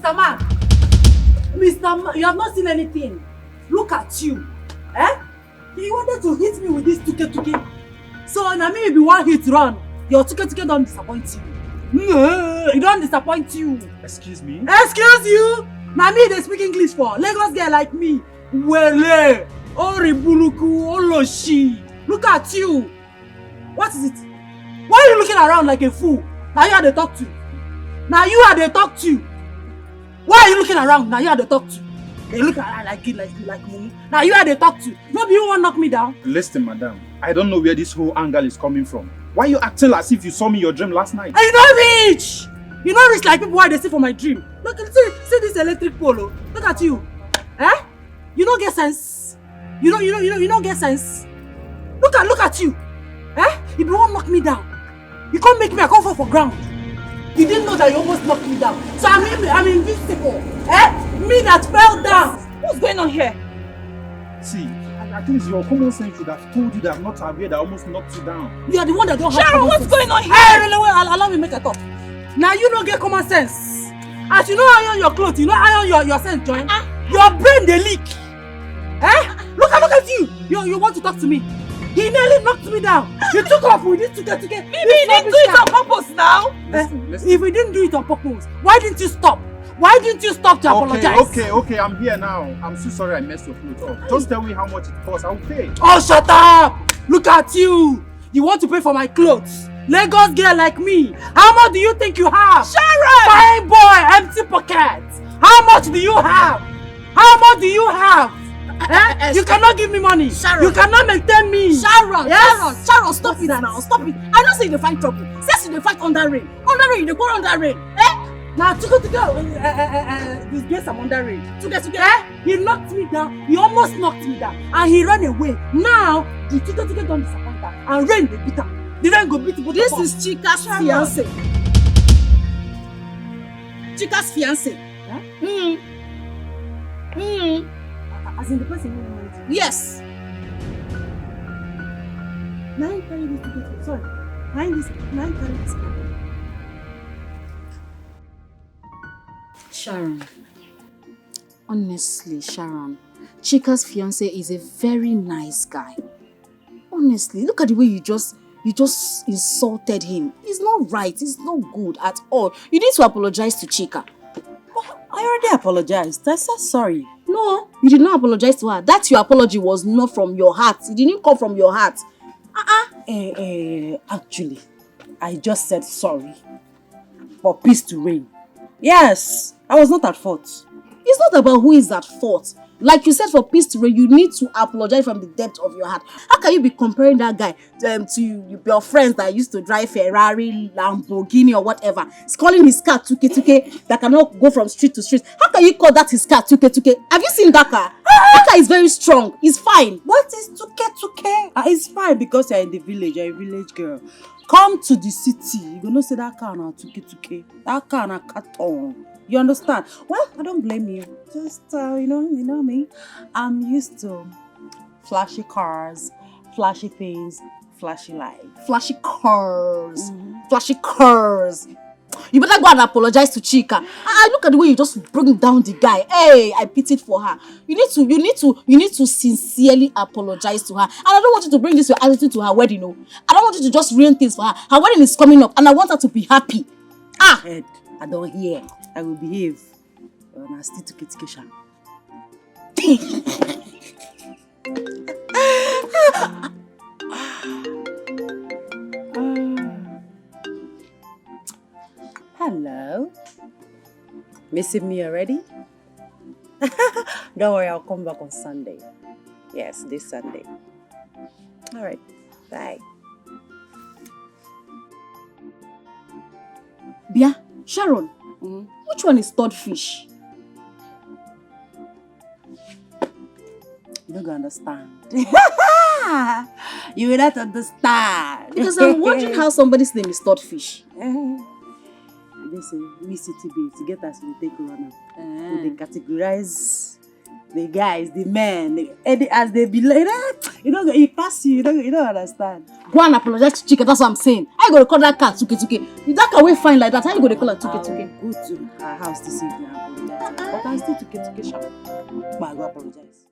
Mr. Man. Mr. Man, you have not seen anything. Look at you. Eh? You wanted to hit me with this tuke. So now maybe one hit run. Your tuke don't disappoint you. It don't disappoint you. Excuse me? Excuse you? Now me they speak English for. Lagos girl like me. Wele. Oribuluku. Oluchi. Look at you. What is it? Why are you looking around like a fool? Now you are the talk to. Now you are the talk to. Why are you looking around? Now you are the talk to. They look around like me. Now you are the talk to. Maybe you want to knock me down. Listen, madam. I don't know where this whole angle is coming from. Why are you acting as if you saw me in your dream last night? And you not rich! You not rich like people why they see for my dream. Look, see this electric polo. Look at you. Eh? You don't get sense. You don't get sense. Look at you. Eh? You don't knock me down. You can't make me, I can't fall for ground. You didn't know that you almost knocked me down. So I'm invincible. Eh? Me that fell down. What's going on here? See, I think your common sense should have told you that I'm not aware that I almost knocked you down. You are the one that don't have Sharon, common what's sense. going on here? Hey, allow me make a talk. Now you don't get common sense. As you know iron your clothes, you know iron your sense joint. Your brain they leak. Eh? Look at you. You want to talk to me? He nearly knocked me down. You took off with this tuke. Maybe you didn't do it on purpose now. Listen. If we didn't do it on purpose, why didn't you stop? Why didn't you stop to apologize? Okay, I'm here now. I'm so sorry I messed your clothes up. Just tell me how much it costs, I'll pay. Oh, shut up! Look at you! You want to pay for my clothes? Lagos girl like me. How much do you think you have? Sharon! Fine boy, empty pockets. How much do you have? How much do you have? You cannot give me money. Sharon. You cannot maintain me. Sharon, Yes. Sharon, stop it now. Stop it. I don't say you fight trouble. Say you fight under rain. Under rain, you go under rain. Eh? Now, to go. This guess I'm under rain. Together. He knocked me down. He almost knocked me down. And he ran away. Now, the to don't disappoint her. And rain, they beat her. The rain go beat both This of us. is Chika's fiancé. Chika's fiancé. Huh? As in the person who married you. Yes. Now you carry this ticket. Sorry. Now you carry this ticket. Sharon. Honestly, Sharon. Chika's fiancé is a very nice guy. Honestly, look at the way you just insulted him. It's not right. It's not good at all. You need to apologize to Chika. I already apologized. I said sorry. No, you did not apologize to her. That your apology was not from your heart. It didn't come from your heart. Actually, I just said sorry for peace to reign. Yes, I was not at fault. It's not about who is at fault. Like you said, for peace to reign, you need to apologize from the depth of your heart. How can you be comparing that guy to your friends that used to drive Ferrari, Lamborghini or whatever? He's calling his car tuke that cannot go from street to street. How can you call that his car tuke? Have you seen that car? That car is very strong. It's fine. What is tuke? It's fine because you're in the village. You're a village girl. Come to the city. You're going to say that car na tuke. That car na carton. You understand? Well, I don't blame you. Just, you know me. I'm used to flashy cars, flashy things, flashy life. Flashy cars. Flashy cars. You better go and apologize to Chika. Look at the way you just bring down the guy. Hey, I pitied for her. You need to sincerely apologize to her. And I don't want you to bring this your attitude to her wedding. No, I don't want you to just ruin things for her. Her wedding is coming up, and I want her to be happy. Ed, I don't hear. I will behave. And I still took it to Kesha. Hello. Missing me already? Don't worry, I'll come back on Sunday. Yes, this Sunday. All right. Bye. Bia, Sharon, which one is third fish? You don't understand. You will not understand. Because I'm wondering how somebody's name is third fish. They say we city babes to get us to take corona. They categorize The guys, the men, as they be like, he pass you, you don't understand. Go and apologize to Chika, that's what I'm saying. How you gonna call that cat Tuke? If that cat will fine like that, how you gonna call her Tuke? Go to her house this evening and apologize. But I'm still Tuke sharp. Ma, go apologize.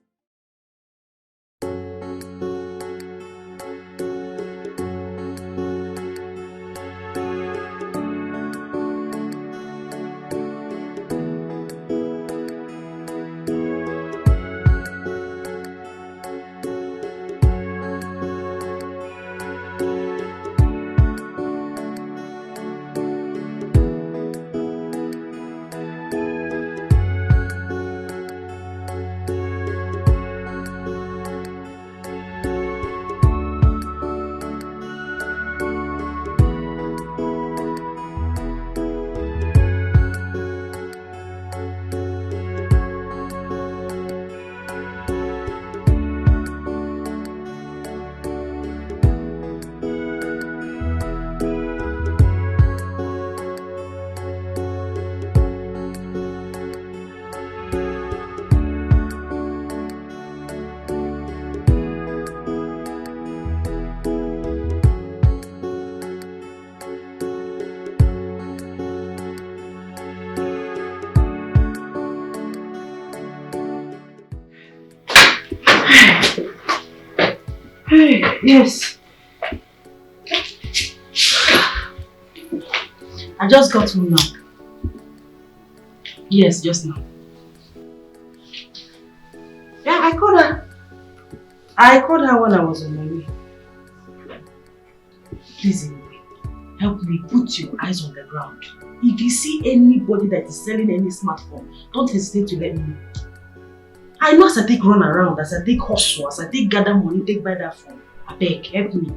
Yes. I just got home now. Yes, just now. Yeah, I called her. I called her when I was on my way. Please, help me put your eyes on the ground. If you see anybody that is selling any smartphone, don't hesitate to let me know. I know as I take run around, as I take hustle, as I take gather money, take buy that phone. I beg, help me.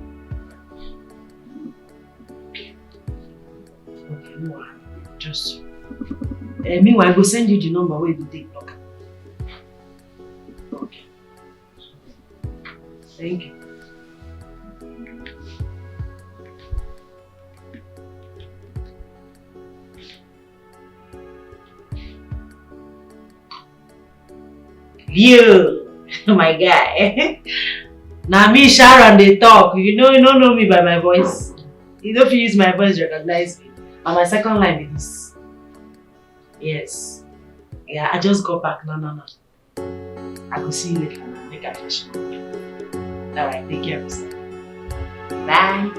Okay, no, just. Meanwhile, I go send you the number where you take block. Okay. Thank you. You, my guy. Now me, Sharon, they talk. You don't know me by my voice. You don't use my voice to recognize me. And my second line is this. Yes. Yeah, I just got back. No. I will see you later. Make a fish. Alright, take care of yourself. Bye.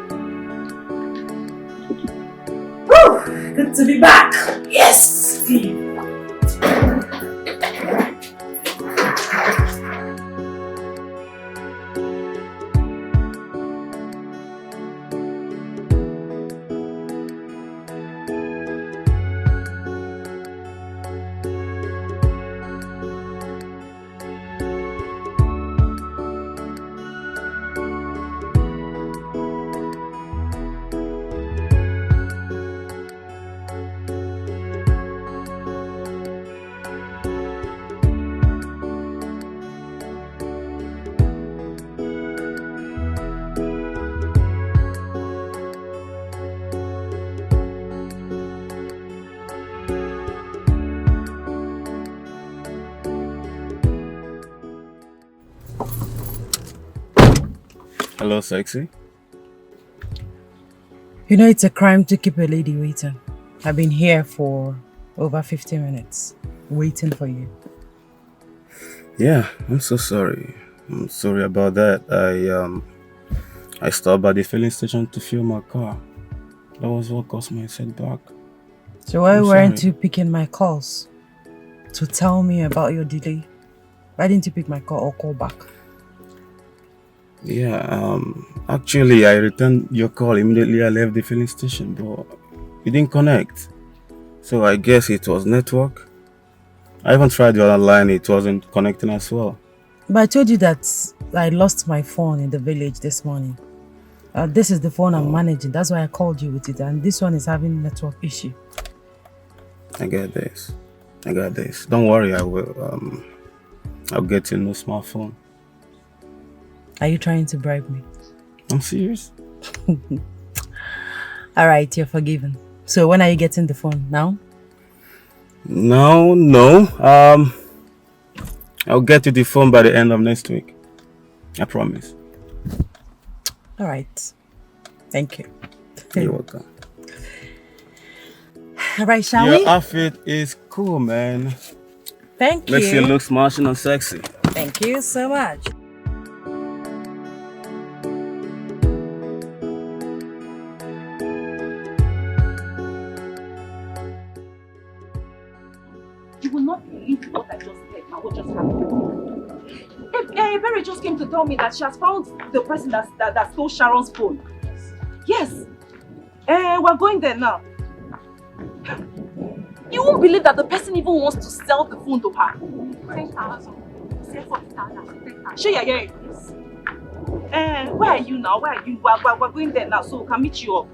Woo! Good to be back. Yes! Hello, sexy. You know it's a crime to keep a lady waiting. I've been here for over 50 minutes, waiting for you. Yeah, I'm so sorry. I'm sorry about that. I stopped by the filling station to fuel my car. That was what caused my setback. So why I'm weren't sorry. you picking my calls to tell me about your delay? Why didn't you pick my call or call back? Yeah, actually I returned your call immediately I left the filling station, but you didn't connect. So I guess it was network. I even tried the other line, it wasn't connecting as well. But I told you that I lost my phone in the village this morning. This is the phone I'm managing. That's why I called you with it. And this one is having network issue. I got this. Don't worry, I will. I'll get you a new smartphone. Are you trying to bribe me? I'm serious. Alright, you're forgiven. So when are you getting the phone? Now? No. I'll get you the phone by the end of next week. I promise. All right. Thank you. You're welcome. All right, shall Your we? outfit is cool, man. Thank you. Makes you look smashing and sexy. Thank you so much. You will not believe what I just said and what just happened. Berry just came to tell me that she has found the person that stole Sharon's phone. Yes. We're going there now. You won't believe that the person even wants to sell the phone to her. 10,000. Say 40,000. Sure, you're hearing this. Where are you now? Where are you? We're going there now, so we can meet you up.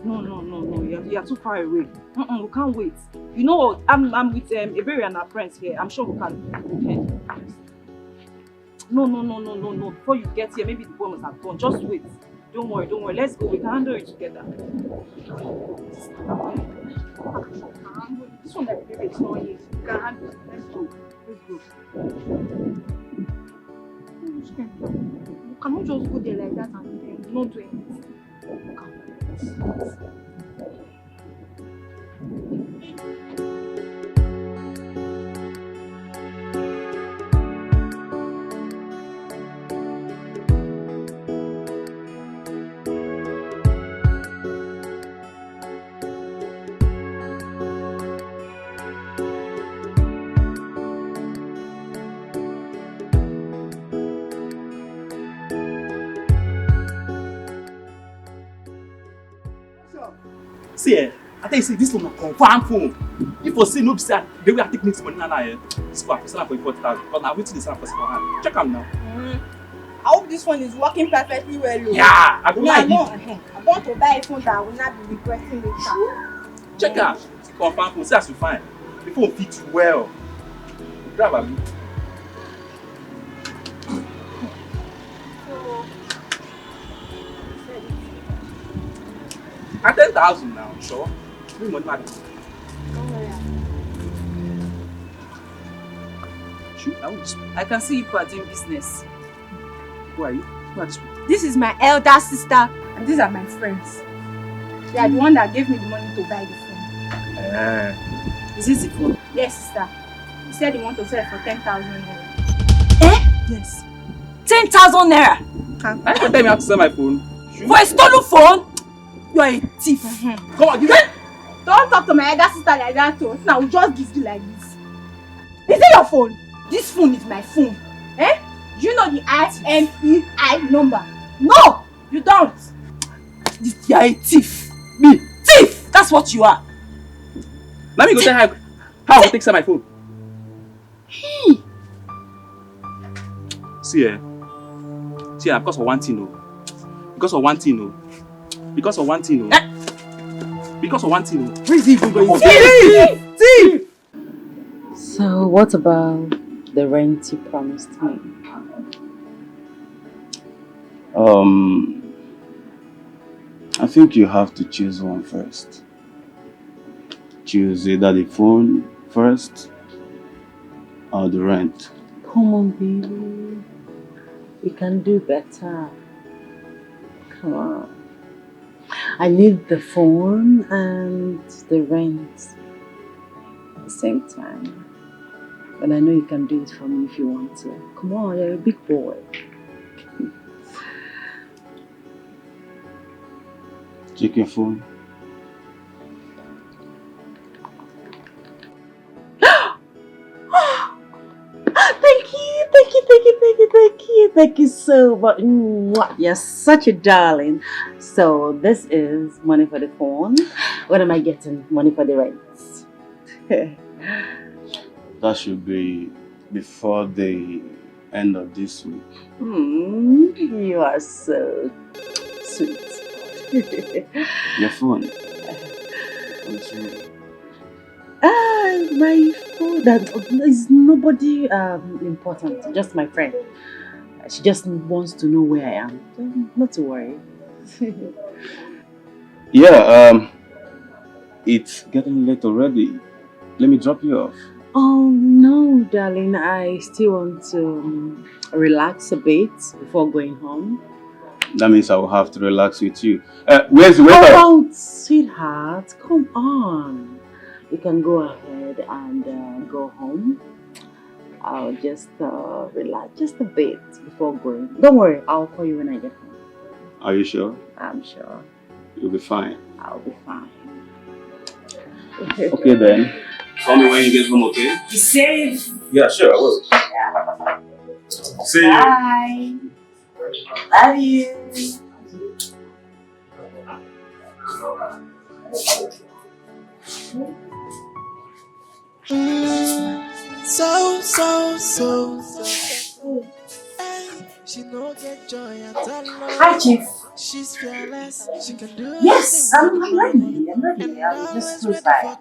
No. You're too far away. We can't wait. You know what? I'm with Eberi and our friends here. I'm sure we can. No. Before you get here, maybe the boy must have gone. Just wait. Don't worry. Let's go. We can handle it together. This one that baby is not here. We can handle it. Let's go. You cannot just go there like that and not do anything. See, I tell you, see, this one confirm phone. If you see no say the way I take next money now, this one for 40,000. But now waiting this one for second hand. Check am now. I hope this one is working perfectly well. Yeah, I don't like it. I want to buy a phone that I will not be regretting later. Check out. Confirm phone. See as you find. The phone fits you well. Grab am. At 10,000 now, sure. No money matter. Shoot, I can see you are doing business. Who are you? Who are these people? This is my elder sister and these are my friends. They are the one that gave me the money to buy the phone. Is this the phone? Yes, sister. He said he want to sell it for 10,000 naira. Yes. 10,000 naira? I can't tell me how to sell my phone. Shoot. For a stolen phone? You are a thief. Come on, give me. Don't talk to my elder sister like that too. Now we'll just give you like this. Is it your phone? This phone is my phone. Do you know the IMEI number? No, you don't. You are a thief. Me? Thief! That's what you are. Let me go tell her how I take sell my phone. See, because of one thing, Because of one thing, Because of one thing, Where is he even going? Thief! So what about the rent you promised me? I think you have to choose one first. Choose either the phone first or the rent. Come on, baby. We can do better. Come on. I need the phone and the rent at the same time. But I know you can do it for me if you want to. Come on, you're a big boy. Check your phone. Thank you so much. You're such a darling. So this is money for the phone. What am I getting? Money for the rent. That should be before the end of this week. You are so sweet. Your phone. My phone. That is nobody important. Just my friend. She just wants to know where I am. Not to worry. Yeah. It's getting late already. Let me drop you off. Oh no, darling. I still want to relax a bit before going home. That means I will have to relax with you. Where's the waiter? Oh, sweetheart, come on. You can go ahead and go home. I'll just relax just a bit before going. Don't worry, I'll call you when I get home. Are you sure? I'm sure. You'll be fine. I'll be fine. Okay then. Call me when you get home, okay? Be safe. Yeah, sure, I will. See you. Bye. Love you. Hi, Chief. She's fearless. She can do Yes, I'm ready. I'm ready. I'm just close by.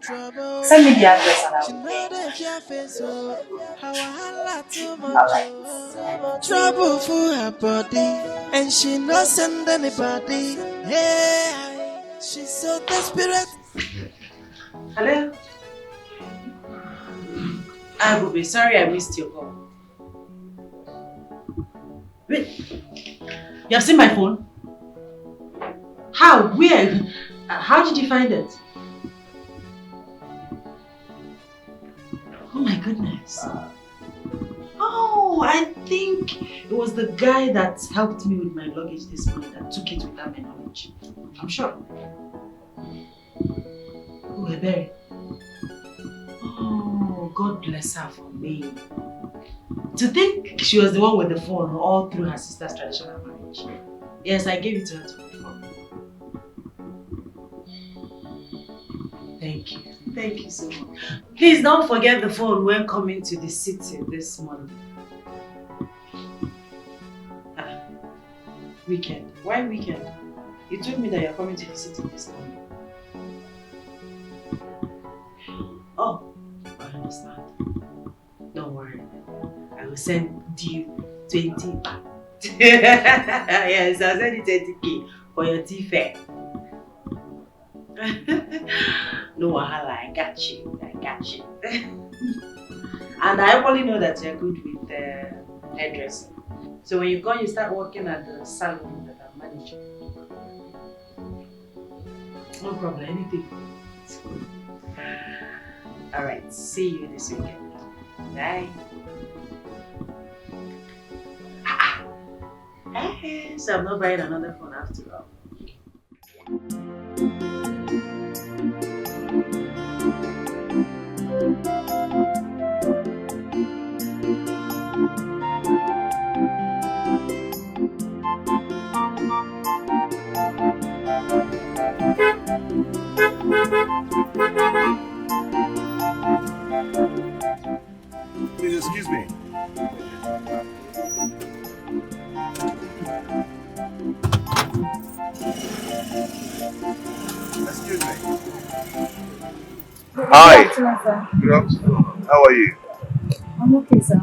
Send me the address and I'll be Alright. Trouble for her body, and she not send anybody. Hey, she's so desperate. Hello? Bobby, sorry I missed your call. Wait, you have seen my phone? How? Where? How did you find it? Oh my goodness. Oh, I think it was the guy that helped me with my luggage this morning that took it without my knowledge. I'm sure. Oh, Ebere. Oh, God bless her for me. To think she was the one with the phone all through her sister's traditional marriage. Yes, I gave it to her to hold for. Thank you. Thank you so much. Please don't forget the phone when coming to the city this morning. Weekend. Why weekend? You told me that you're coming to the city this morning. Oh, I understand. Don't worry. I will send you 20 back. Yes, I'll send you 20K for your tea fare. No wahala, I got you. I got you. And I only know that you're good with hairdressing. So when you go, you start working at the salon that I'm managing. No problem, anything. It's good. Alright, see you this weekend. Bye. So I'm not buying another phone after all. Please excuse me. Excuse me. Hi. Good afternoon. How are you? I'm okay, sir.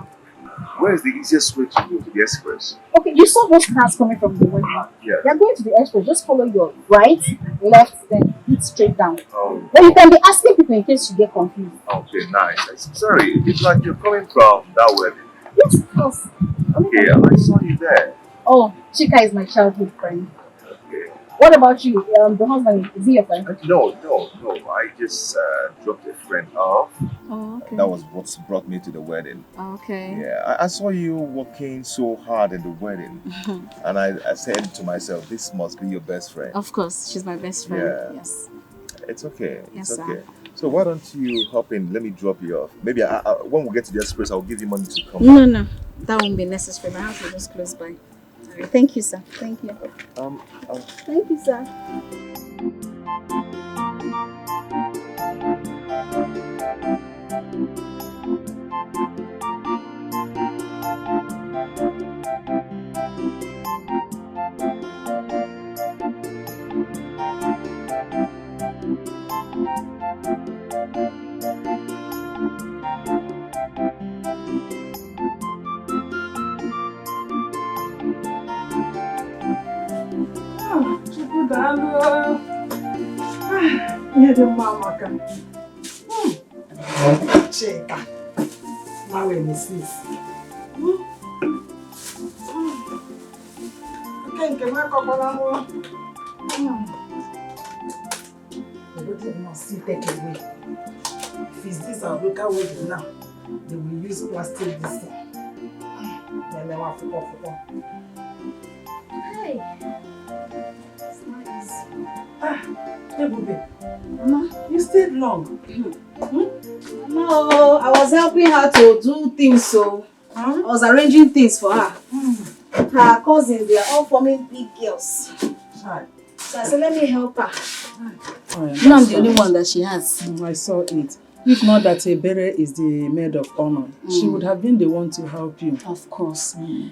Where is the easiest way to go to the express? Okay, you saw those cars coming from the window. Yeah. They're going to the express. Just follow your right, left, then hit straight down. Oh, Then you can be asking people in case you get confused. okay, nice. Sorry, it's like you're coming from that wedding. Yes, of course. Okay, I saw you there. Oh, Chika is my childhood friend. Okay. What about you? The husband, is he your friend? No. I just dropped a friend off. Oh, okay. That was what brought me to the wedding. Okay. Yeah, I saw you working so hard at the wedding. And I said to myself, this must be your best friend. Of course, she's my best friend. Yeah. Yes. It's okay. Yes, It's okay. sir. So why don't you hop in? Let me drop you off. Maybe when we get to the express, I'll give you money to come. No. That won't be necessary. My house is just close by. All right. Thank you, sir. Thank you. Thank you, sir. Here the mama can. Check. Now we miss this. Okay, can I come on? Everything must see take away. If it's this our local wedding now, they will use plastic this thing. Then they want to go. Hey. It's nice. Hey, Bube. Mama, you stayed long. No, I was helping her to do things, so I was arranging things for her. Her cousins, they are all forming big girls. Right. So I said, let me help her. You know, I'm the only one that she has. I saw it. If not that Ebere is the maid of honor, she would have been the one to help you. Of course. Mama,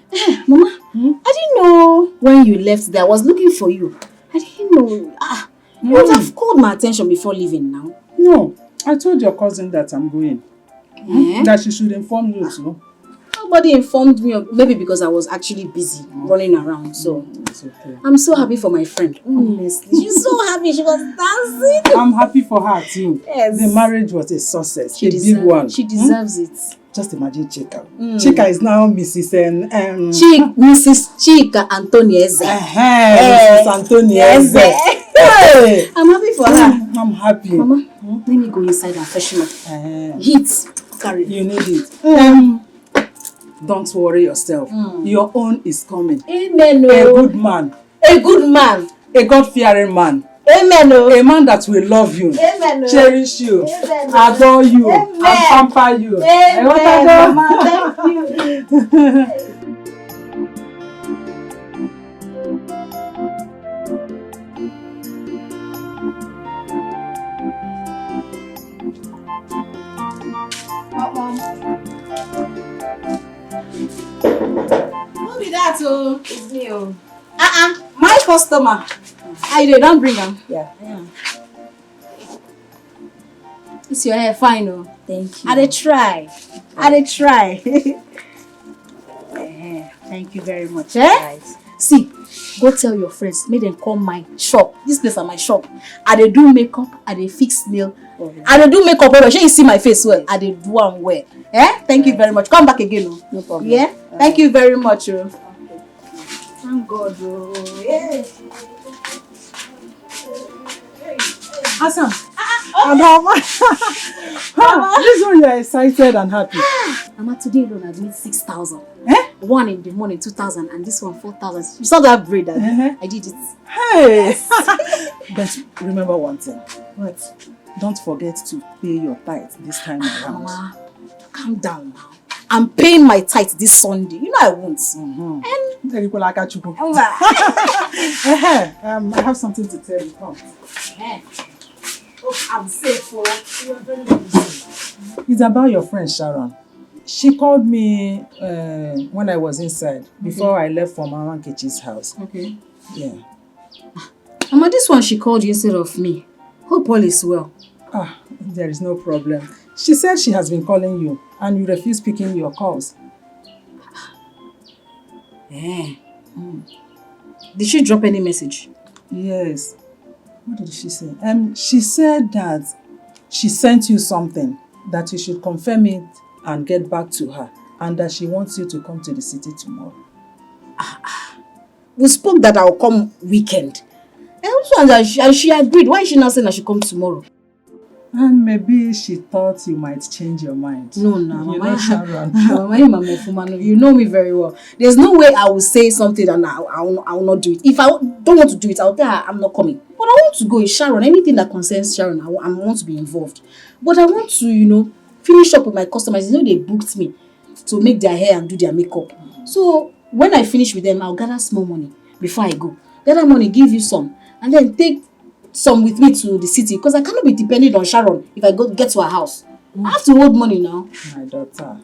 I didn't know when you left there. I was looking for you. I didn't know. You would have called my attention before leaving now. No, I told your cousin that I'm going. That she should inform you too. Nobody informed me, maybe because I was actually busy running around. So it's okay. I'm so happy for my friend. Honestly, she's so happy. She was dancing. I'm happy for her too. Yes. The marriage was a success, a big one. She deserves it. Just imagine Chika. Chika is now Mrs. Mrs. Chika Antonieze. Mrs. Antonieze. Hey. I'm happy for her. I'm happy. Mama, let me go inside and freshen up. Heat. Carry. You need it. Don't worry yourself. Your own is coming. Amen. A good man. A good man. A God-fearing man. Amen. A man that will love you. Amen. Cherish you. Amen. Adore you. Amen. And pamper you. Amen. Mama, thank you. Who be that? It's me. My customer. I don't bring them. Yeah. It's your hair fine, oh. Thank you. I try. Thank you very much. Right. See, go tell your friends, make them come my shop. This place is my shop. I dey do makeup, I dey fix nail. I dey do makeup well. Shey you see my face well? I dey do am well. Thank you very much. Come back again, oh. No problem. Yeah? Thank you very much, oh. Thank God, oh. Yeah. Awesome. This one you're excited and happy. Mama, today alone I made 6,000. One in the morning, 2,000, and this one 4,000. You saw that braid? I did it. Hey! But remember one thing. What? Don't forget to pay your tithe this time around. Mama, calm down now. I'm paying my tithe this Sunday. You know I won't. And I have something to tell you. Come. I'm safe. It's about your friend Sharon. She called me when I was inside, before I left for Mama Nkechi's house. Okay. Yeah. Mama, this one she called you instead of me. Hope all is well. There is no problem. She said she has been calling you and you refuse picking your calls. Did she drop any message? Yes. What did she say? She said that she sent you something, that you should confirm it and get back to her, and that she wants you to come to the city tomorrow. We spoke that I'll come weekend. And she agreed. Why is she not saying I should come tomorrow? And maybe she thought you might change your mind. No, You Mama. know Sharon. Mama, you know me very well. There's no way I will say something and I will not do it. If I don't want to do it, I'll tell her I'm not coming. But I want to go with Sharon. Anything that concerns Sharon, I want to be involved. But I want to, finish up with my customers. They booked me to make their hair and do their makeup. So when I finish with them, I'll gather small money before I go. Gather money, give you some, and then take some with me to the city, because I cannot be dependent on Sharon if I get to her house. I have to hold money now. My daughter,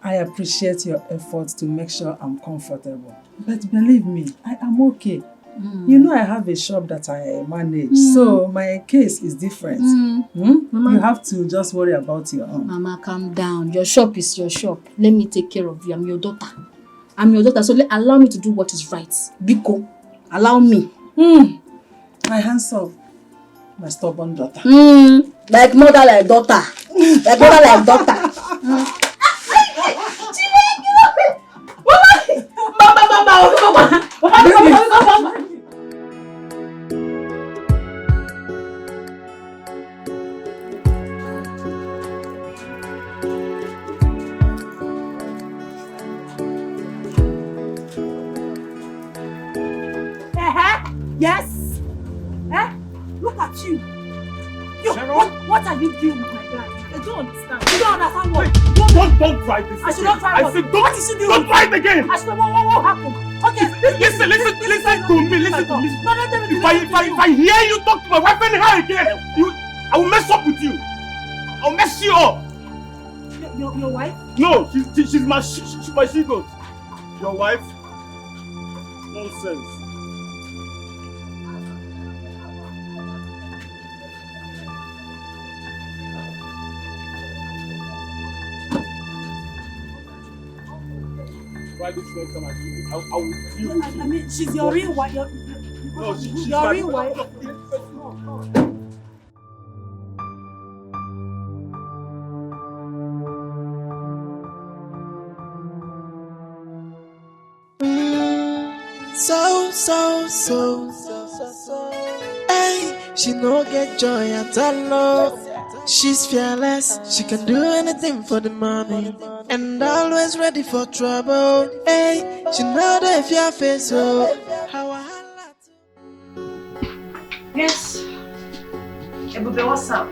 I appreciate your efforts to make sure I'm comfortable. But believe me, I am okay. You know I have a shop that I manage, so my case is different. Mama, you have to just worry about your own. Mama, calm down. Your shop is your shop. Let me take care of you. I'm your daughter. So allow me to do what is right. Biko, allow me. My hands off. My stubborn daughter. Like mother, like daughter. Like mother, like daughter. Mama. Yes. Look at you. What are you doing with my guy? I don't understand. You don't understand what? Don't drive this. I should not drive. I said What is she doing? don't drive again. I should not. What happened? Okay. Listen to me. Listen to me. No, let me. If I hear you talk to my wife anyhow again, I will mess up with you. I'll mess you up. Your wife? No, she's my she-goat. Your wife? Nonsense. Why this one come at you? I will deal with you. I mean, she's your real wife. No, she's your my real wife. So. Hey, she no get joy at all. She's fearless, she can do anything for the money, and always ready for trouble. Hey, she know that if you face so. Yes. Ebube, what's up?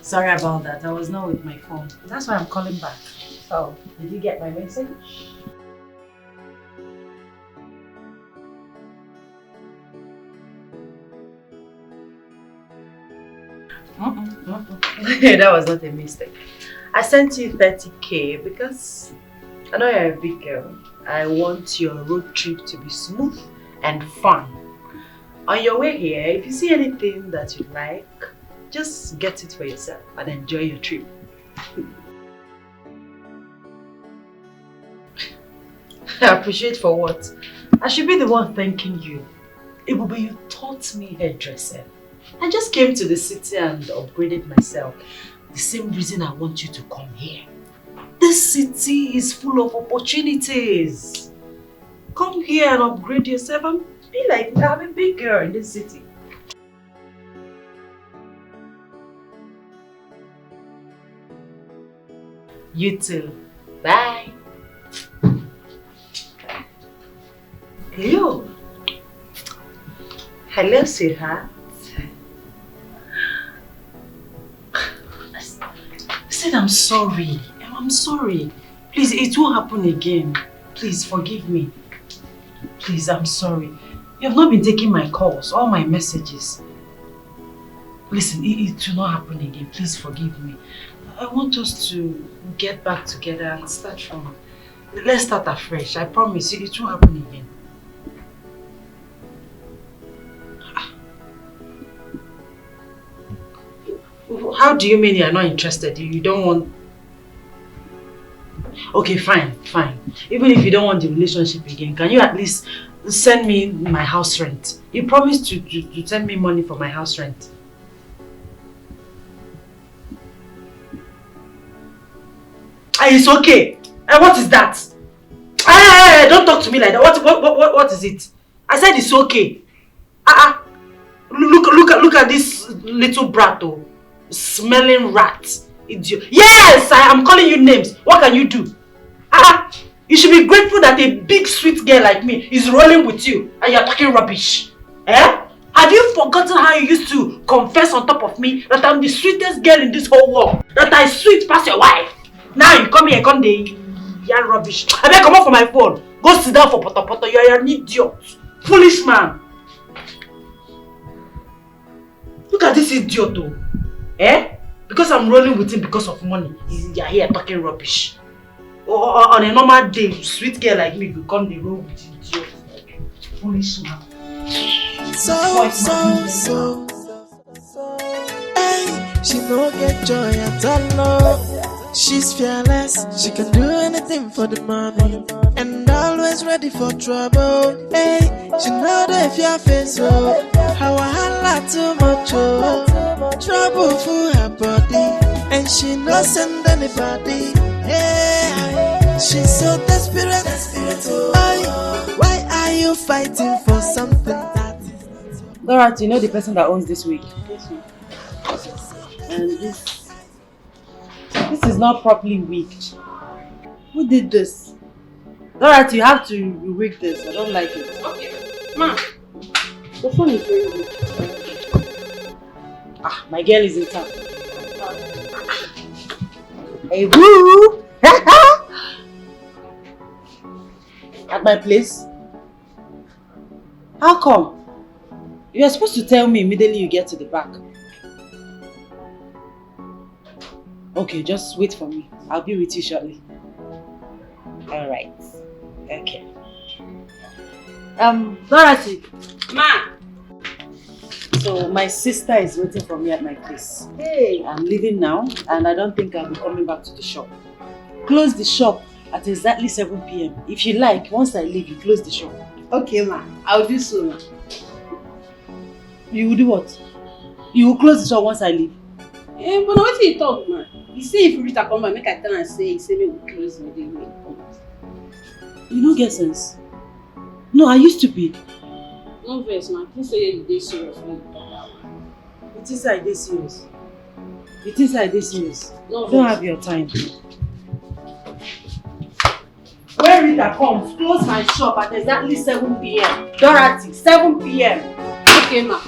Sorry about that. I was not with my phone. That's why I'm calling back. Oh, did you get my message? That was not a mistake. I sent you 30k because I know you're a big girl. I want your road trip to be smooth and fun. On your way here, if you see anything that you like, just get it for yourself and enjoy your trip. I appreciate for what? I should be the one thanking you. Ebube, you taught me hairdressing. I just came to the city and upgraded myself. The same reason I want you to come here. This city is full of opportunities. Come here and upgrade yourself and be like, I'm a big girl in this city. You too. Bye. Hello. Hello, sweetheart. I said I'm sorry. I'm sorry. Please, it won't happen again. Please, forgive me. Please, I'm sorry. You have not been taking my calls, all my messages. Listen, it will not happen again. Please forgive me. I want us to get back together and start from... Let's start afresh. I promise you, it won't happen again. How do you mean you're not interested? You don't want... Okay, fine. Even if you don't want the relationship again, can you at least send me my house rent? You promised to send me money for my house rent. It's okay. What is that? Hey, don't talk to me like that. What is it? I said it's okay. Look at this little brat, oh. Smelling rat. Idiot. Yes, I am calling you names. What can you do? You should be grateful that a big sweet girl like me is rolling with you and you're talking rubbish. Have you forgotten how you used to confess on top of me that I'm the sweetest girl in this whole world? That I sweet past your wife? Now you come here and come the yarn rubbish. I better come off for my phone. Go sit down for poto. You're an idiot. Foolish man. Look at this idiot though. Because I'm rolling with him because of money, you're here talking rubbish. On a normal day, sweet girl like me could come the road with idiot. Foolish man. So. Hey, she no get joy at all. She's fearless, she can do anything for the money, and always always ready for trouble. Hey, she know that if your face oh, how I holla too much oh. Trouble for her body, and she no send anybody. Hey, she's so desperate. Ay, why are you fighting for something that is not? Dorothy, you know the person that owns this wig? And this is not properly wigged. Who did this? Dorothy, you have to re-wig this. I don't like it. Okay. Ma, the phone is very good. Ah, my girl is in town. Hey, boo! At my place? How come? You are supposed to tell me immediately you get to the back. Okay, just wait for me. I'll be with you shortly. Alright. Okay. Dorothy. Ma. So my sister is waiting for me at my place. Hey. I'm leaving now and I don't think I'll be coming back to the shop. Close the shop at exactly 7 p.m. If you like, once I leave, you close the shop. Okay, ma. I'll do so. You will do what? You will close the shop once I leave. Eh, but what you talk, man? You see if Rita come back, make I tell and say me will close me the way. You don't get sense. No, are you stupid? No verse, man. You say you dey serious when you talk that one. You think I dey serious? You think I dey serious? No Don't verse. have your time. When Rita comes, close my shop at exactly 7 p.m. Dorothy, 7 p.m. Okay, ma.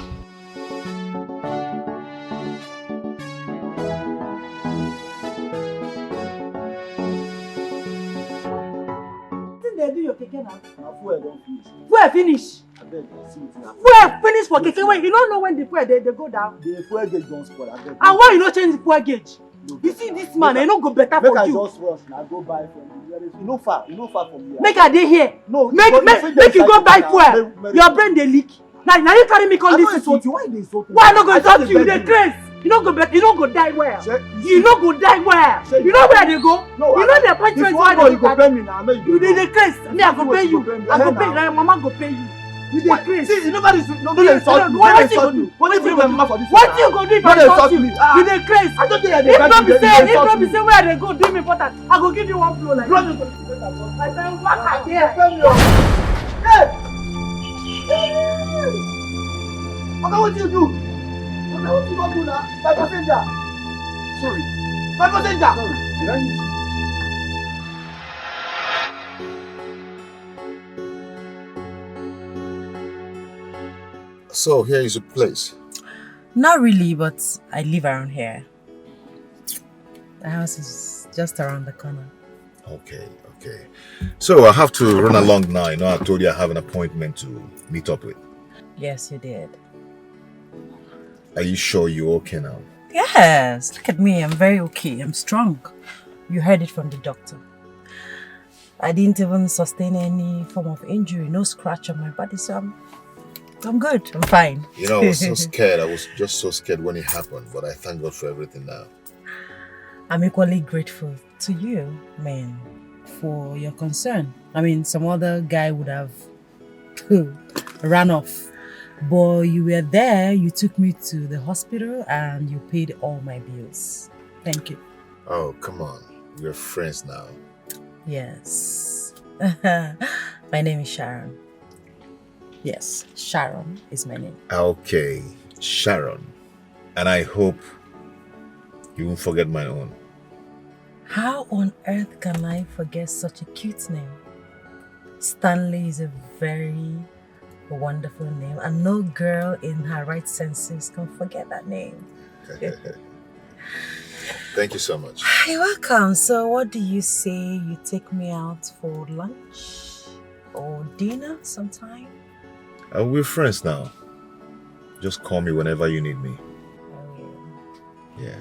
They do your keke now. Now, fuel don't finish. Fuel finish. I beg, see it now. Fuel finish for keke. Wait, you don't know when the fuel they go down. The fuel gauge don't spoil. I beg. And why you not change the fuel gauge? You see this man, I no go better Make for I you. just rush now. Go buy from you. You know far from here. Make I dey here. No. Make you go buy fuel. Your brain dey leak. Now you carry me come I this don't insult city. you. Why they insult me? Why I no go I insult just you? You beg dey craze. You no go better. You no go die well. Check. You no go die well. Check. You know where they go? No, you know the appointment if why you they go, you go pay me now. You dey craze. Me I go pay you. I go pay you. now. Mama go pay you. You dey craze. See, you never no insult me. What No you insult go me. do? What if you my mama for this? What you go do if No I dey insult you? me. You dey craze. I don't think I dey If beg no you, be you say insult me. where they go do me important, I go give you one blow like Blow me. this. I tell you what I dare. Hey! Okay, what you do? Okay, what you gonna do now? My passenger. Sorry. My passenger. Sorry. Did I hit you? So here is your place. Not really, but I live around here. The house is just around the corner. Okay. So I have to run along now. You know, I told you I have an appointment to meet up with. Yes, you did. Are you sure you're okay now? Yes, look at me. I'm very okay. I'm strong. You heard it from the doctor. I didn't even sustain any form of injury, no scratch on my body, so I'm good. I'm fine. You know, I was so scared. I was just so scared when it happened, but I thank God for everything now. I'm equally grateful to you, man, for your concern. I mean, some other guy would have ran off. But you were there, you took me to the hospital and you paid all my bills. Thank you. Oh, come on. We're friends now. Yes. My name is Sharon. Yes, Sharon is my name. Okay, Sharon. And I hope you won't forget my own. How on earth can I forget such a cute name? Stanley is a very wonderful name, and no girl in her right senses can forget that name. Thank you so much. You're welcome. So what do you say you take me out for lunch or dinner sometime? We're friends now. Just call me whenever you need me. Yeah.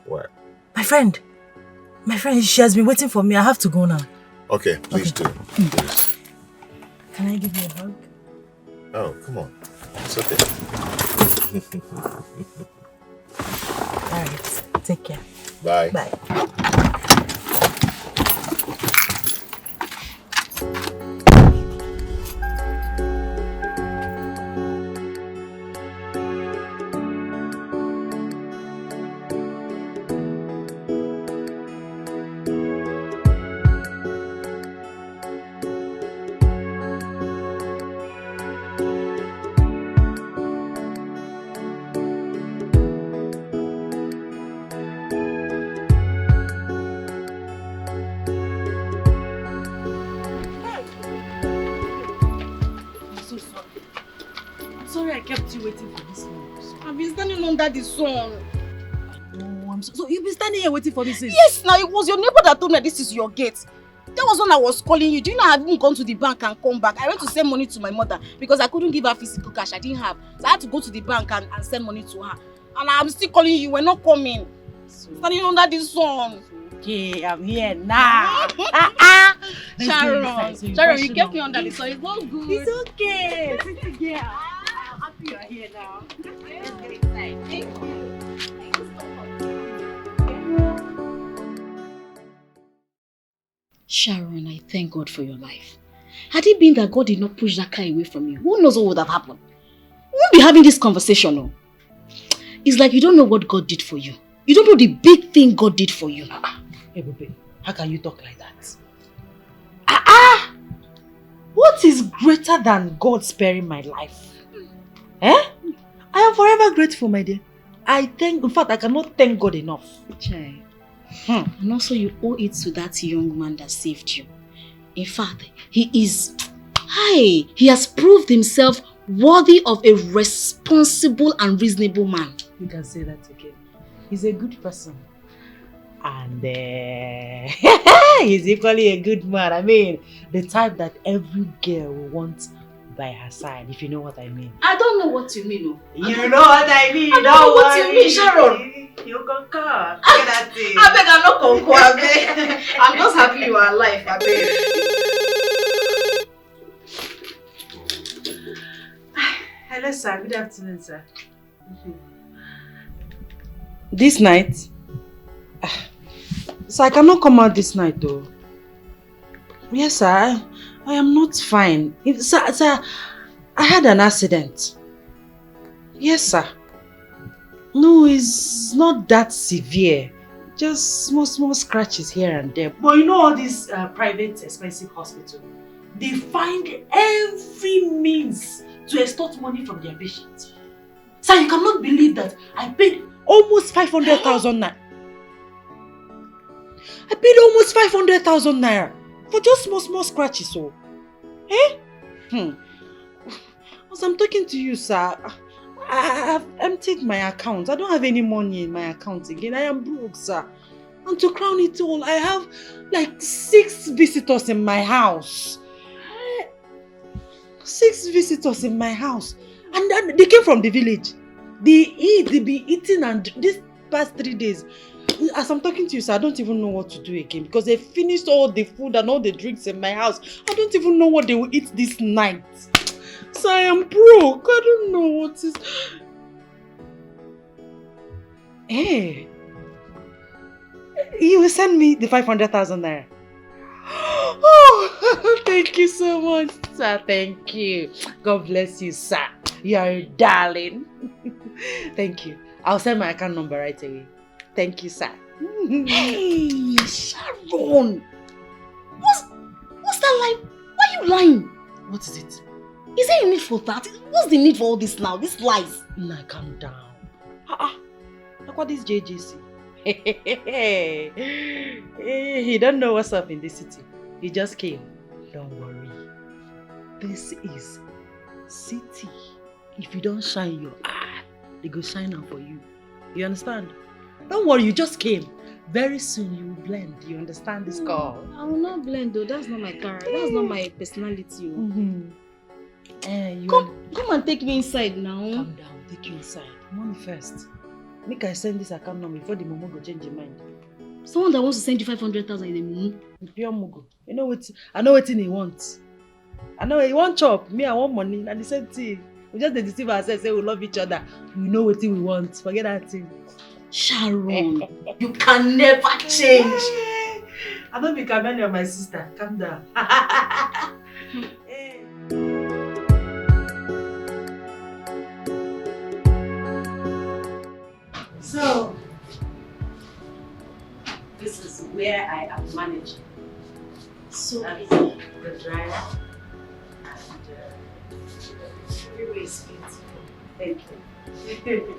What? My friend, she has been waiting for me. I have to go now. Okay, please do. Please. Can I give you a hug? Oh, come on. It's okay. Alright, take care. Bye. Bye. kept you waiting for this long. So. I've been standing under the sun. Oh, I'm so you've been standing here waiting for this since? Yes, now it was your neighbor that told me this is your gate. That was when I was calling you. Do you know I haven't gone to the bank and come back? I went to send money to my mother because I couldn't give her physical cash. I didn't have. So I had to go to the bank and send money to her. And I'm still calling you. We're not coming. So, standing under the sun. Okay, I'm here now. Sharon, Sharon, you kept me under the sun. It's not good. It's okay. Sit here. I'm happy you're here now. Let's get inside. Thank you. Thank you so much. Sharon, I thank God for your life. Had it been that God did not push that car away from you, who knows what would have happened? We won't be having this conversation, no. It's like you don't know what God did for you. You don't know the big thing God did for you. Hey, baby, how can you talk like that? What is greater than God sparing my life? I am forever grateful, my dear. In fact, I cannot thank God enough. Chai. And also you owe it to that young man that saved you. In fact, he has proved himself worthy of a responsible and reasonable man. You can say that again. He's a good person. And he's equally a good man. I mean, the type that every girl will want by her side, if you know what I mean. I don't know what you mean. You know what I mean. I don't know what you mean, Sharon. You concur. I beg, I'm not concur. I beg. I'm just happy you are alive. I beg. Hello, sir. Good afternoon, sir. This night? So I cannot come out this night though. Yes, sir. I am not fine. Sir, I had an accident. Yes, sir. No, it's not that severe. Just small scratches here and there. But you know all these private expensive hospitals, they find every means to extort money from their patients. Sir, you cannot believe that I paid almost 500,000 naira. I paid almost 500,000 naira for just small scratches. So, As I'm talking to you, sir, I have emptied my account. I don't have any money in my account again. I am broke, sir. And to crown it all, I have like 6 visitors in my house. 6 visitors in my house. And then they came from the village. They be eating, and these past 3 days, as I'm talking to you, sir, I don't even know what to do again because they finished all the food and all the drinks in my house. I don't even know what they will eat this night. So I am broke. I don't know what is... Hey, you will send me the 500,000 naira. Oh, thank you so much, sir. Thank you. God bless you, sir. You are a darling. Thank you. I'll send my account number right away. Thank you, sir. Hey, Sharon! What's that lie? Why are you lying? What is it? Is there a need for that? What's the need for all this now? These lies? Nah, calm down. Look what this JJC. He don't know what's up in this city. He just came. Don't worry. This is city. If you don't shine your eye, they go shine out for you. You understand? Don't worry, you just came. Very soon you will blend. You understand this call? I will not blend though. That's not my character. That's not my personality. Come and take me inside now. Calm down, take you inside. Money first. Make I send this account number before the momo go change your mind. Someone that wants to send you 500,000 in a mumu. Pure mugo. You know what? I know what he wants. I know he want chop. Me, I want money. And the same thing. We just deceive ourselves. Say we love each other. We know what we want. Forget that thing. Sharon, you can never change. I don't be Kameni or my sister. Calm down. So, this is where I am managing. So that's the dryer and everywhere is beautiful. Thank you.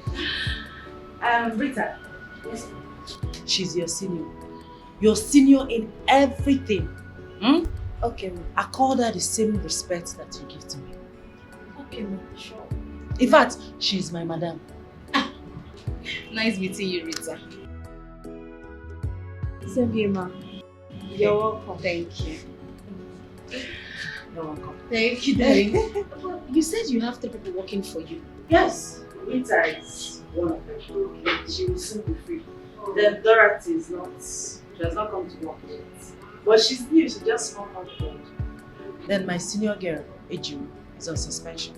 Rita. Yes. She's your senior. Your senior in everything. Okay, I call her the same respect that you give to me. okay, sure. In fact, she's my madam. Nice meeting you, Rita. Same here, ma. You're welcome. Thank you. You're welcome. Thank you, darling. You said you have 3 people working for you. Yes, Rita is one of them. Okay. She will soon be free. Then Dorothy is not, she has not come to work yet. But she's new, she just come on board. Then my senior girl, Eju, is on suspension.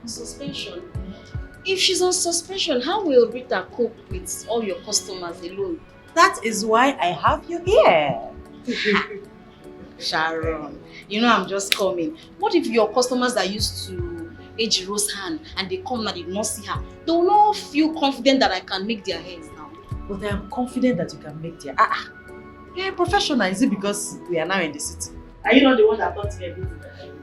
Suspension? If she's on suspension, how will Rita cope with all your customers alone? That is why I have you here. Sharon, you know I'm just coming. What if your customers are used to Ejiro's hand and they come and they did not see her? They will not feel confident that I can make their heads now. But I am confident that you can make their... You're a professional, is it because we are now in the city? Are you not the one that taught me everything?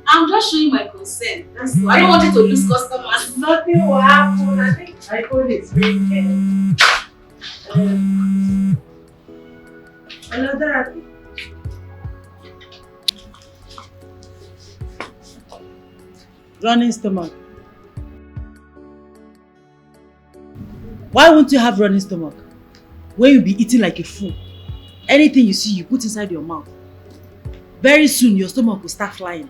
I'm just showing my consent. That's I don't want you to lose customers. Nothing will happen. I think my phone is ringing. Hello, Dorothy. Running stomach. Why won't you have running stomach? When you be eating like a fool. Anything you see, you put inside your mouth. Very soon, your stomach will start flying.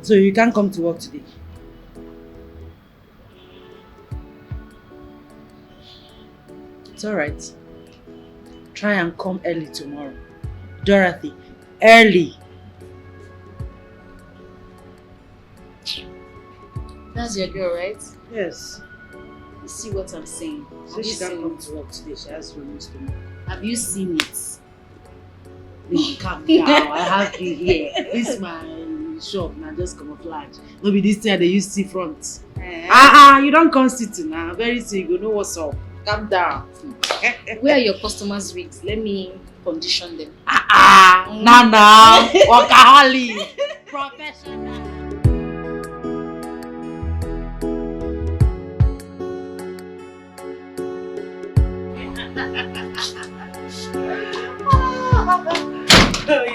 So you can't come to work today. It's alright. Try and come early tomorrow. Dorothy, early. That's your girl, right? Yes. You see what I'm saying? So she can't come to work today. She has running stomach. Have you seen it? Baby, calm down. I have you here. This is my shop. Now just camouflage. No be this thing they use see front. You don't come sitting now. Very soon you go know what's up. Calm down. Where are your customers' wigs? Let me condition them. Nana, workaholic, professional.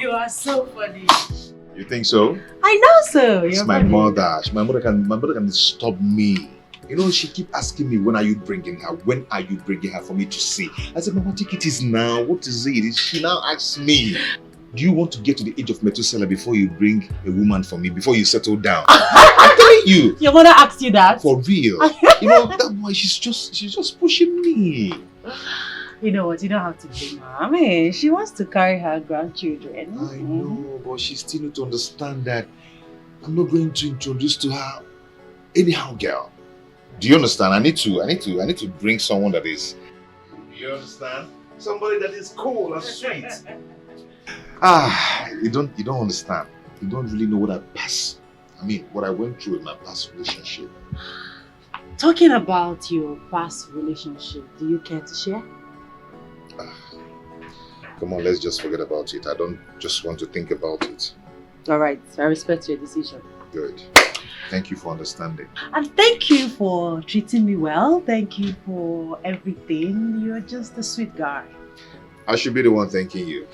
You are so funny. You think so? I know so. It's You're my funny. mother. My mother can stop me. You know, she keep asking me, when are you bringing her? When are you bringing her for me to see? I said, Mama, take it easy now. What is it? She now asks me, do you want to get to the age of Methuselah before you bring a woman for me, before you settle down? I'm telling you. Your mother asked you that? For real. You know, that boy, she's just pushing me. You know what? You don't have to blame her. I mean, she wants to carry her grandchildren. I know, but she still need to understand that I'm not going to introduce to her anyhow, girl. Do you understand? I need to bring someone that is. Do you understand? Somebody that is cool and sweet. You don't understand. You don't really know what what I went through in my past relationship. Talking about your past relationship, do you care to share? Come on, let's just forget about it. I don't just want to think about it. Alright, I respect your decision. Good. Thank you for understanding. And thank you for treating me well. Thank you for everything. You're just a sweet guy. I should be the one thanking you,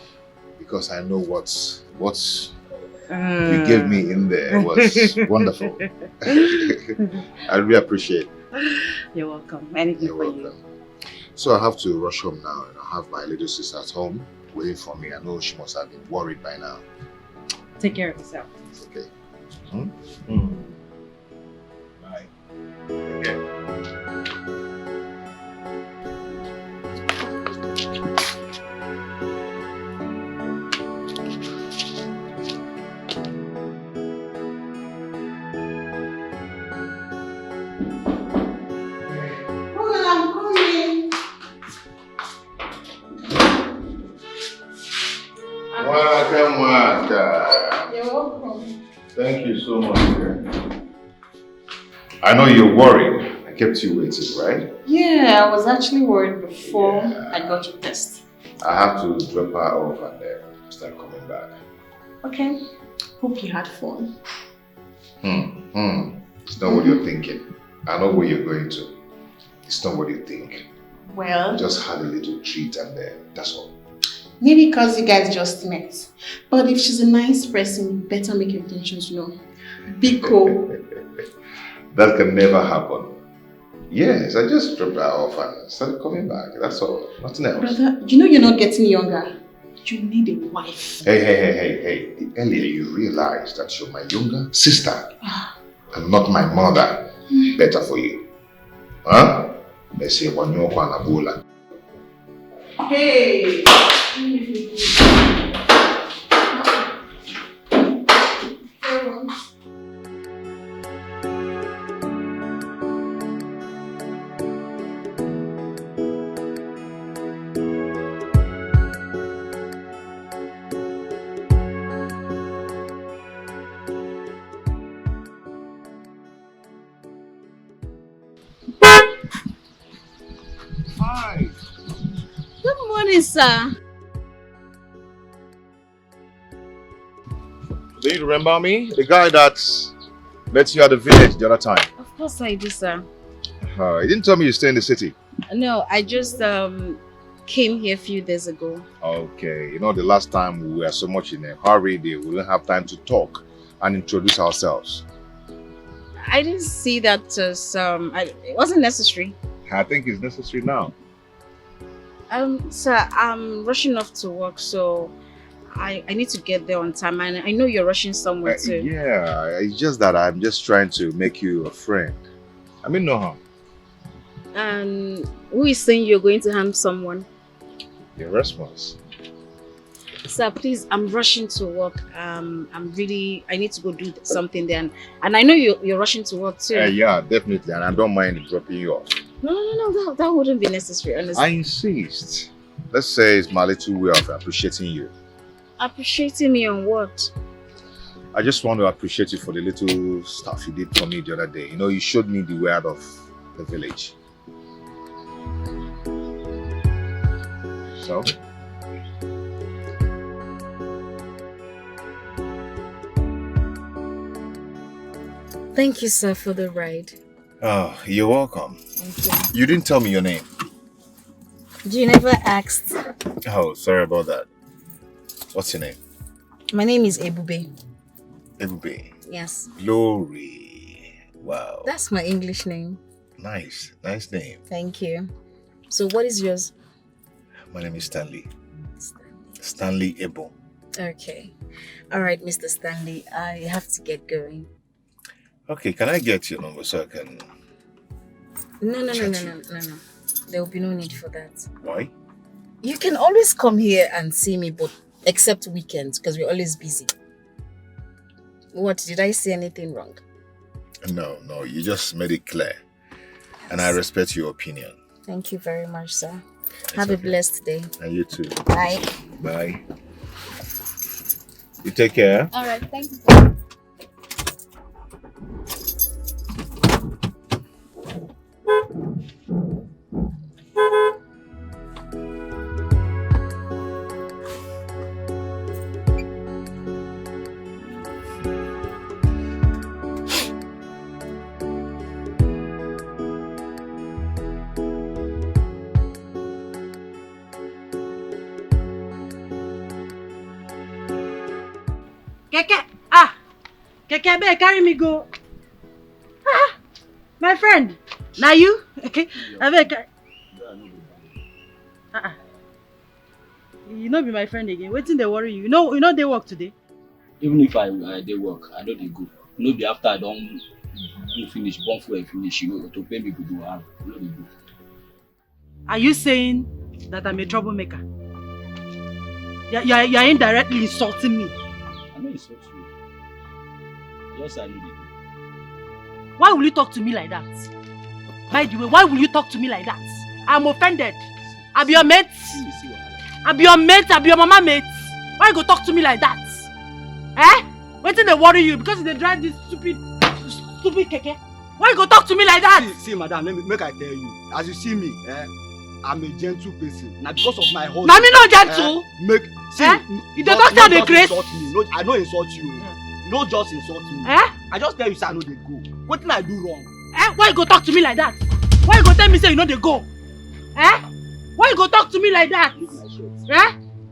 because I know what you gave me in there was wonderful. I really appreciate it. You're welcome. Anything You're for welcome. you. So I have to rush home now. I have my little sister at home waiting for me. I know she must have been worried by now. Take care of yourself. Okay. Bye. Okay. Welcome. You're welcome. Thank you so much. I know you're worried. I kept you waiting, right? Yeah, I was actually worried before I got your test. I have to drop her off and then start coming back. Okay. Hope you had fun. It's not what you're thinking. I know where you're going to. It's not what you think. Well, Just had a little treat and then that's all. Maybe because you guys just met. But if she's a nice person, you better make your intentions known. Biko. That can never happen. Yes, I just dropped her off and started coming back. That's all. Nothing else. Brother, you know you're not getting younger. You need a wife. Hey. The earlier you realize that you're my younger sister and not my mother, better for you. Huh? Let's say one your Kwanabola. Hey! Hi. Good morning, sir. Do you remember me? The guy that met you at the village the other time. Of course I do, sir. You didn't tell me you stay in the city. No, I just came here a few days ago. Okay, you know the last time we were so much in a hurry, we didn't have time to talk and introduce ourselves. I didn't see that as it wasn't necessary. I think it's necessary now. Sir, I'm rushing off to work, so I need to get there on time, and I know you're rushing somewhere too. Yeah, it's just that I'm just trying to make you a friend. I mean no harm. And who is saying you're going to harm someone? Your response. Sir, please, I'm rushing to work. I need to go do something there, and I know you're rushing to work too. Yeah, definitely, and I don't mind dropping you off. No, that wouldn't be necessary, honestly. I insist. Let's say it's my little way of appreciating you. Appreciating me on what? I just want to appreciate you for the little stuff you did for me the other day. You know, you showed me the way out of the village. So? Thank you, sir, for the ride. Oh, you're welcome. Thank you. You didn't tell me your name. You never asked. Oh, sorry about that. What's your name? My name is Ebube. Ebube. Yes. Glory. Wow. That's my English name. Nice. Nice name. Thank you. So what is yours? My name is Stanley. Stanley Ebo. Okay. All right, Mr. Stanley. I have to get going. Okay, can I get your number so I can... No. There will be no need for that. Why? You can always come here and see me, but except weekends, because we're always busy. What, did I say anything wrong? No, you just made it clear. And I respect your opinion. Thank you very much, sir. Have a blessed day. And you too. Bye. Bye. You take care. All right, thank you. Keke, abeg carry me go. My friend, now you? Abeg. You no be my friend again. Wetin dey worry you? You know dey work today. Even if I dey work, I know dey go. No be after I don do finish, burn fuel finish, to pay me go do am. No dey go. Are you saying that I'm a troublemaker? You're indirectly insulting me. I no insult you. Just I know dey go. Why will you talk to me like that? By the way, why will you talk to me like that? I'm offended. I be your mate. I be your mate. I be your mama mate. Why you go talk to me like that? Wetin dey worry you because they drive this stupid keke? Why you go talk to me like that? See, madam, make I tell you. As you see me, I'm a gentle person. Now because of my husband. Na me no gentle. You dey talk to the grace. No, I no insult you. No, just insult me. I just tell you, say I know they go. What did I do wrong? Why you go talk to me like that? Why you go tell me say you know they go? Why you go talk to me like that?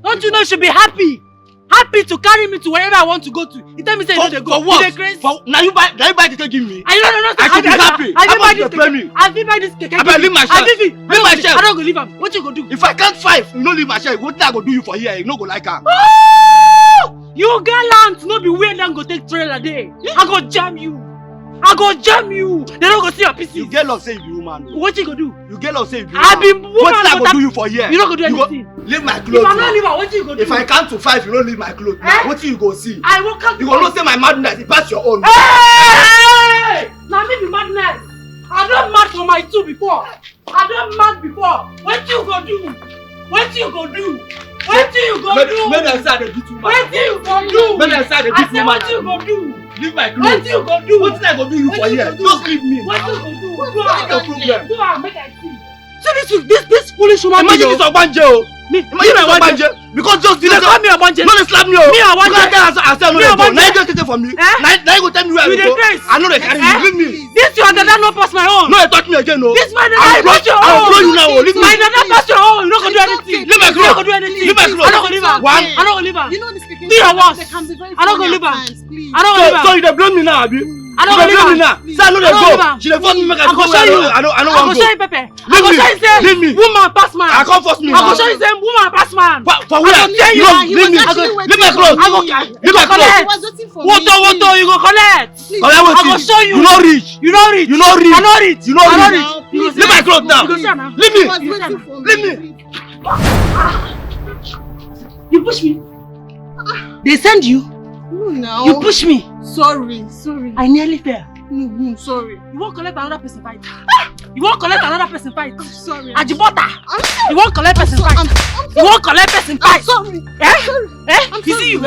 Don't you know you should be happy? Happy to carry me to wherever I want to go to. You tell me say you don't go. For what? For now you buy the give me. I don't I should be happy. I you pay me? I will buy this cake. I better leave my shop. Leave my shop. I don't go leave am. What you go do? If I can't fight, you no leave my shop. What I go do you for here? You no go like am. Oh! You gallant, no be where them go take trailer day. I go jam you. I go jam you. They don't go see your PC. You get love say you be woman. What you go do? You get love say you be I be woman. woman. What I go do you for here? You don't go do anything. Leave my clothes. If I not leave, what you go do? If I count to 5, you don't leave my clothes. Now what you go see? I will come. You go not say my madness. It pass your own. Hey! Now me be madness. I don't mad for my 2 before. I don't mad before. What you go do? What you go do? What you go do? When I say they beat you, what you go do? When I say they beat you, what you go do? Leave my clothes. What you go do? What I go do you for here? Just leave me. What you go do? What's your problem? Go on, make I see. So this foolish woman. Imagine this Obanje. Imagine this Obanje. Because just you call me Obanje. No, they slap me. Me Obanje. I say no, they go. Now you just take it from me. Now you go tell me where I go. I know they carry you. Leave me. This your dada no pass my own. No, you touch me again, no. This my dada pass your own. I'll throw you now. Leave me. My dada pass your own. You not gonna do anything. Leave my clothes. You not gonna do anything. Leave my clothes. I not gonna leave her. One. I not gonna leave her. You know this cake. Do your worst. I not gonna leave her. I not gonna leave her. So you dey blame me now, abi? I don't blame me now. Say I know they go. She dey force me make I go where I don't want to go. I go show you Pepe. I Leave go me. show you say Leave me. woman pass man. I can't force me I now. go show you say woman pass man. For where? I go tell you. Leave me. Leave my clothes. I go leave my clothes. What you go collect? I go show you. You no reach. You no reach. You no reach. I no reach. You no I no reach. reach. Leave my clothes now. You go see now. Leave me. Leave me. You push me. They send you. No, now. You push me. Sorry. I nearly fell. No, sorry. You won't collect another person fight. You won't collect another person fight. I'm sorry. Ajibota. I'm sorry. You won't collect person fight. You won't collect person fight. I'm sorry. You see you,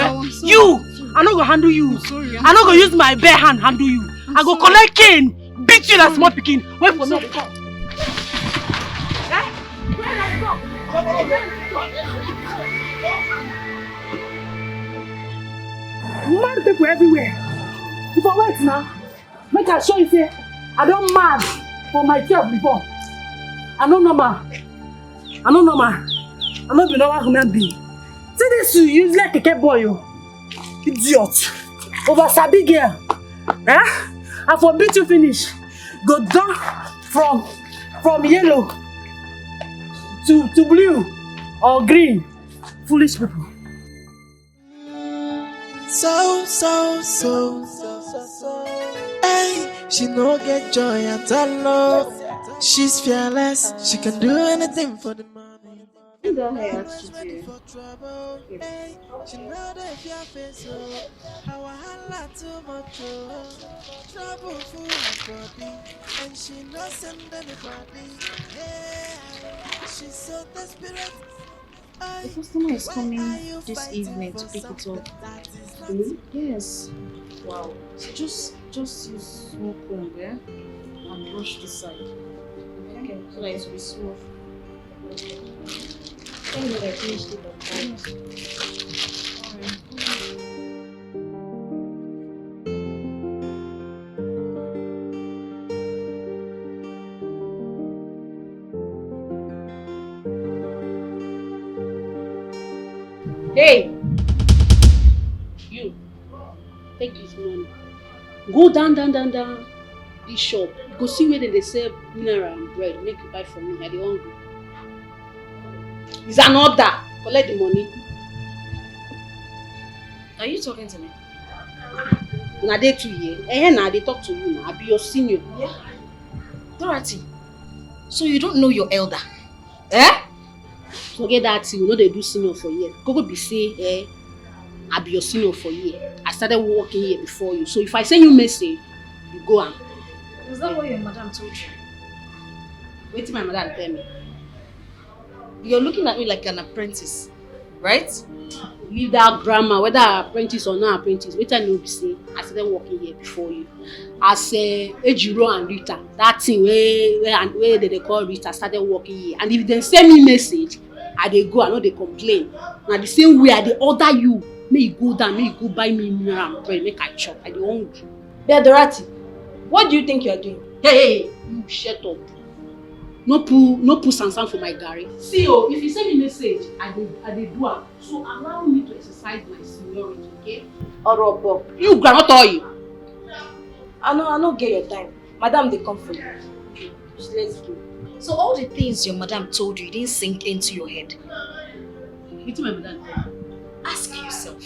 You. I no go handle you. Sorry. I no go use my bare hand handle you. I go collect cane, beat you like small pikin. Wait for me to come. Mad people everywhere. If I wait now, make I show you say I don't mad for myself before. I no normal. I no be normal human being. See this you useless keke boy, you idiot. Over sabi girl. I for beat you finish. Go down from yellow to blue or green. Foolish people. So. Hey, she no get joy at all. She's fearless. She can do anything for the money. You don't have to do. She know that if you face how I holla too much. Trouble full of body, and she no send anybody. Yeah, she's so desperate. The customer is coming this evening to pick it up. Really? Yes. Wow. So just use small comb, yeah? And brush this side. Okay. So that it will be smooth. Thank you that I finished it up. Alright. Hey! You, take this money. Go down this shop. Go see where they sell mineral and bread. Make you buy from me. I don't hungry. It's an order. Collect the money. Are you talking to me? Now they to you. Now they talk to you now. I be your senior. Yeah. Dorothy, so you don't know your elder? Forget that thing. You know they do senior for years. Go be say, I be your senior for years. I started working here before you. So if I send you message, you go and. Is that what your madam told you? Wait till my madam tell me. You're looking at me like an apprentice, right? Leave that grammar, whether apprentice or not apprentice. Wait till you be say, I started working here before you. As Ejiro and Rita, that thing where they call Rita started working here. And if they send me message, I dey go, I know they complain. Now the same way I dey order you, may you go down, may you go buy me mineral and bread, make I chop. I dey hungry. Dorothy, what do you think you are doing? Hey, you shut up. No put sansan for my garri. See, if you send me message, I dey do am. So allow me to exercise my seniority, okay? Orobo. You grandma tell you. I no get your time. Madam, they come for you. Just let's go. So all the things your madam told you didn't sink into your head. It's my madam. Ask yourself.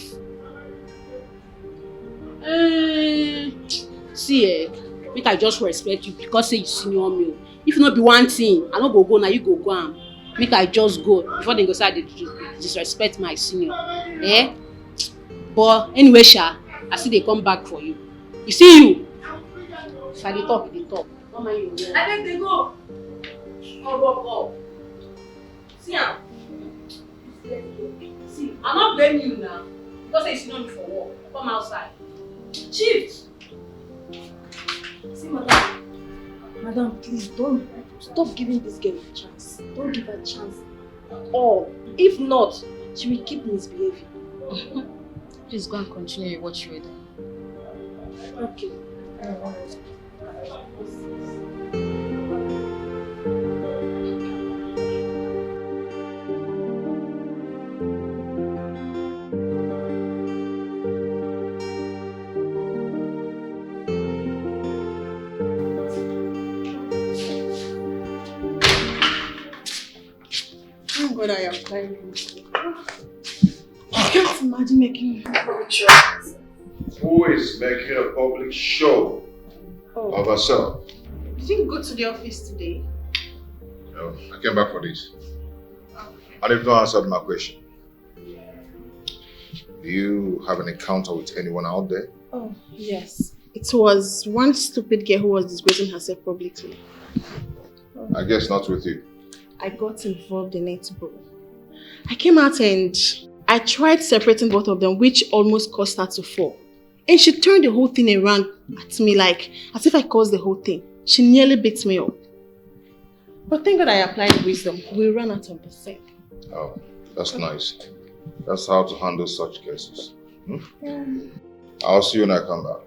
See, make I just respect you because say you senior me. If not be one thing, I no go now, you go am. Make I just go before they go say they disrespect my senior. Eh? But anyway, Sha, I see they come back for you. You see you? If I dey talk, they talk. Don't mind you. I think they go. Oh. See am. See, I'm not blaming you now. Because say you senior me for work. Come outside. Chief! See, Madam, please don't stop giving this girl a chance. Don't give her a chance at all. If not, she will keep misbehaving. Please go and continue what you were doing. Okay. Thank God I am flying. I can't imagine making a public show. Who is making a public show of herself? You didn't go to the office today? No, I came back for this. And you've not answered my question. Do you have an encounter with anyone out there? Oh, yes. It was one stupid girl who was disgracing herself publicly. I guess not with you. I got involved in it, bro. I came out and I tried separating both of them, which almost caused her to fall. And she turned the whole thing around at me like, as if I caused the whole thing. She nearly beat me up. But thank God I applied wisdom. We ran out of the thing. Oh, that's nice. That's how to handle such cases. I'll see you when I come back.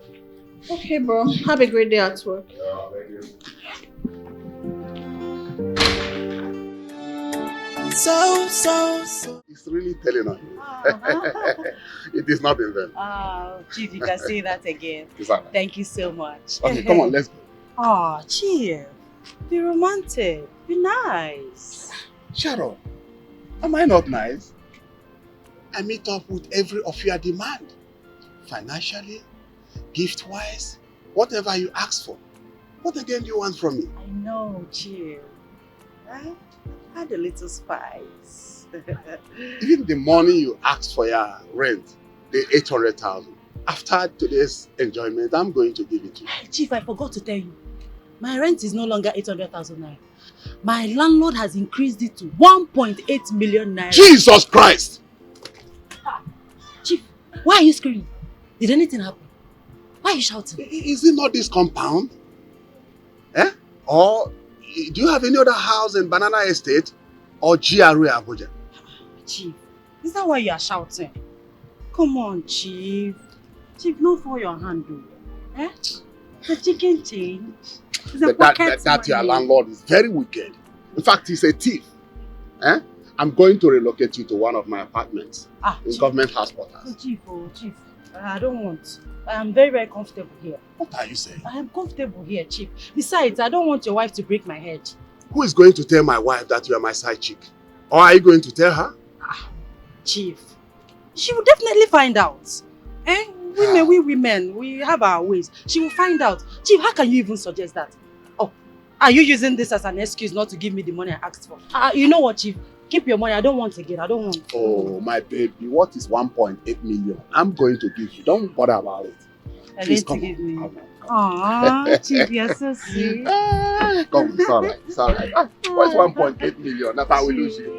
Okay, bro. Have a great day at work. Yeah, thank you. So. It's really telling on you. It is not in vain. Oh, Chief, you can say that again. Exactly. Thank you so much. Okay, come on, let's go. Oh, Chief, be romantic. Be nice. Sharon, am I not nice? I meet up with every of your demand. Financially, gift-wise, whatever you ask for. What again do you want from me? I know, Chief. Add a little spice. Even the money you asked for your rent, the 800,000. After today's enjoyment, I'm going to give it to you. Chief, I forgot to tell you. My rent is no longer 800,000 naira. My landlord has increased it to 1.8 million naira. Jesus Christ! Chief, why are you screaming? Did anything happen? Why are you shouting? Is it not this compound? Eh? Or do you have any other house in Banana Estate or GRA Abuja? Chief, is that why you are shouting? Come on, Chief. Chief, not for your hand, though. Eh? The chicken change. That your landlord is very wicked. In fact, he's a thief. Eh? I'm going to relocate you to one of my apartments in Chief. Government House Quarters. Chief, I don't want. I am very, very comfortable here. What are you saying? I am comfortable here, Chief. Besides, I don't want your wife to break my head. Who is going to tell my wife that you are my side chick? Or are you going to tell her? Chief, she will definitely find out. We women, we have our ways. She will find out. Chief, how can you even suggest that? Oh, are you using this as an excuse not to give me the money I asked for? You know what, Chief? Keep your money. I don't want again. I don't want. Oh, my baby, what is 1.8 million? I'm going to give you. Don't bother about it. Please come on. Aww, Chief, you're so sweet. Come, it's alright. It's alright. What's 1.8 million? That's how we lose you.